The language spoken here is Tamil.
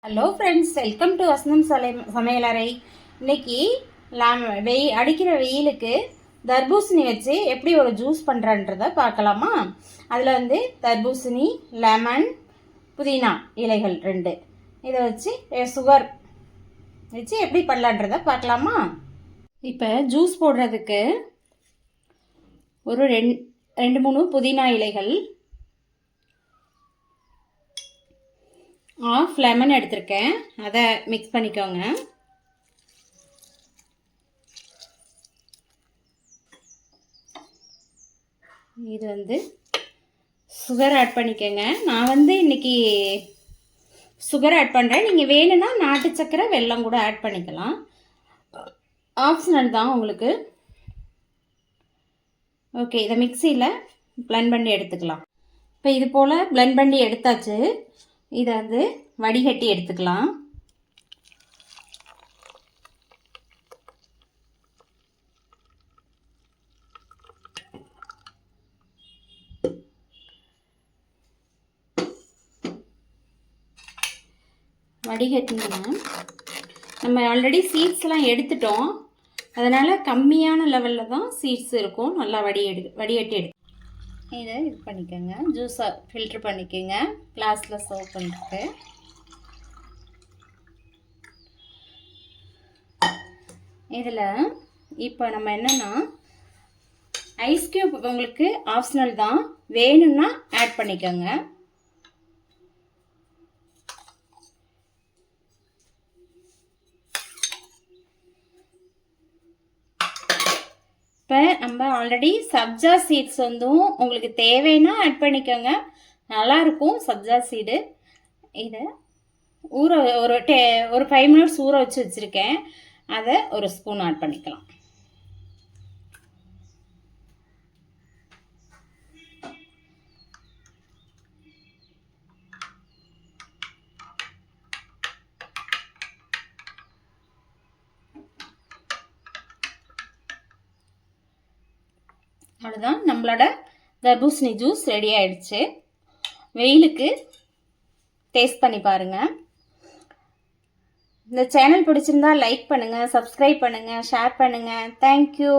ஹலோ ஃப்ரெண்ட்ஸ், வெல்கம் டு வசந்தம் சமையலறை. இன்னைக்கு அடிக்கிற வெயிலுக்கு தர்பூசணி வச்சு எப்படி ஒரு ஜூஸ் பண்ணுறன்றதை பார்க்கலாமா? அதில் தர்பூசணி, லெமன், புதினா இலைகள் 2 இதை வச்சு சுகர் வச்சு எப்படி பண்ணலான்றதை பார்க்கலாமா? இப்போ ஜூஸ் போடுறதுக்கு ஒரு 2-3 புதினா இலைகள், 1/2 லெமன் எடுத்திருக்கேன், அதை மிக்ஸ் பண்ணிக்கோங்க. இது சுகர் ஆட் பண்ணிக்கோங்க. நான் இன்னைக்கு சுகர் ஆட் பண்ணுறேன். நீங்கள் வேணும்னா நாட்டு சக்கரை, வெல்லம் கூட ஆட் பண்ணிக்கலாம். ஆப்ஷனல் தான் உங்களுக்கு. ஓகே, இதை மிக்சியில் பிளெண்ட் பண்ணி எடுத்துக்கலாம். இப்போ இது போல் பிளெண்ட் பண்ணி எடுத்தாச்சு. இதை வடிகட்டி எடுத்துக்கலாம். வடிகட்டினா நம்ம ஆல்ரெடி சீட்ஸ்லாம் எடுத்துட்டோம், அதனால் கம்மியான லெவலில் தான் சீட்ஸ் இருக்கும். நல்லா வடிகட்டி எடுத்து இதை இது பண்ணிக்கோங்க. ஜூஸை ஃபில்ட்ரு பண்ணிக்கோங்க. கிளாஸில் சர்வ் பண்ணிட்டு இதில் இப்போ நம்ம என்னென்னா ஐஸ் க்யூப் உங்களுக்கு ஆப்ஷனல் தான், வேணும்னா ஆட் பண்ணிக்கோங்க. இப்போ நம்ம ஆல்ரெடி சப்ஜா சீட்ஸ் உங்களுக்கு தேவைன்னா ஆட் பண்ணிக்கோங்க, நல்லாயிருக்கும் சப்ஜா சீடு. இதை ஒரு 5 மினிட்ஸ் ஊற வச்சுருக்கேன். அதை ஒரு ஸ்பூன் ஆட் பண்ணிக்கலாம். அவ்வளோதான், நம்மளோட தர்பூசணி ஜூஸ் ரெடி ஆயிடுச்சு. வெயிலுக்கு டேஸ்ட் பண்ணி பாருங்கள். இந்த சேனல் பிடிச்சிருந்தா லைக் பண்ணுங்கள், சப்ஸ்கிரைப் பண்ணுங்கள், ஷேர் பண்ணுங்கள். தேங்க்யூ.